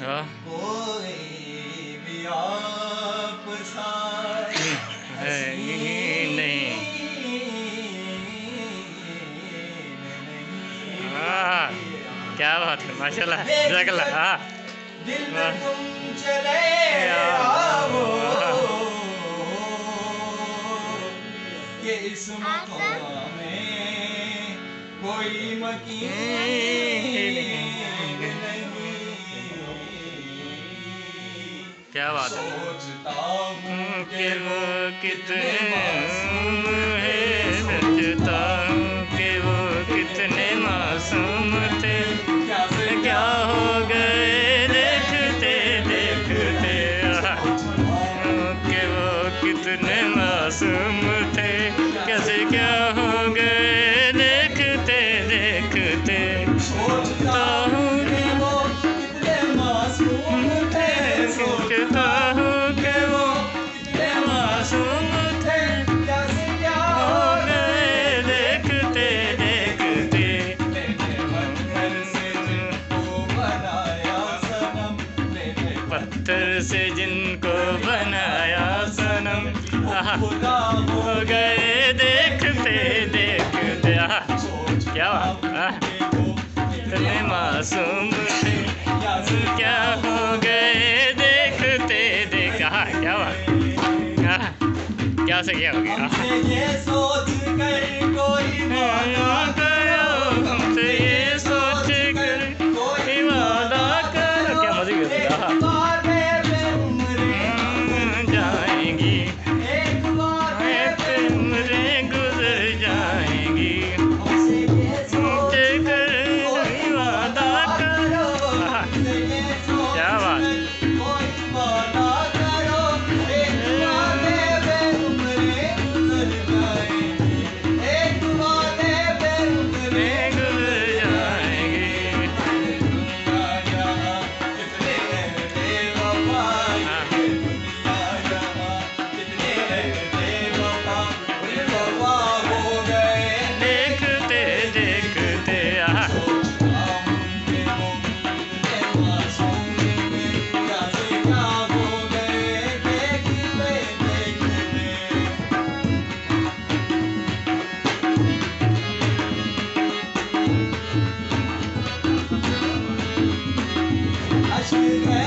हाँ। कोई भी आप सा है ही नहीं। हाँ, क्या बात है, माशाल्लाह, जज़ाकल्लाह। हाँ, दिल में तुम चले आओ कि इस मकाम में कोई मकीन नहीं। क्या बात है। सोचता हूँ कि वो कितने मासूम है, सोचता हूँ कि वो कितने मासूम थे, क्या हो गए देखते देखते। कि वो कितने मासूम थे, कैसे क्या हो गए देखते देखते। सोचता हूँ कि वो कितने मासूम थे, सोचता हूँ कि वो कितने मासूम थे, कैसे क्या हो गए देखते देखते। पत्थर से जिनको बनाया सनम, हो गए देखते देखते। क्या इतने मासूम थे, क्या हो गए देखते देख। क्या बात, क्या से क्या हो गया। ये सोच कर कोई वादा करो, हमसे ये सोच कर कोई वादा करो। क्या मजे करता। जाएंगी एक बार उम्रें गुजर जाएंगी, हमसे कर कोई वादा करो। क्या बात, कोई वादा करो, एक वादे पे उम्रें गुजर जाएंगी, एक वादे पे उम्रें गुजर जाएंगी। कितने बेवफा, कितने बेवफा, बेवफा हो गए देखते देखते। अश्क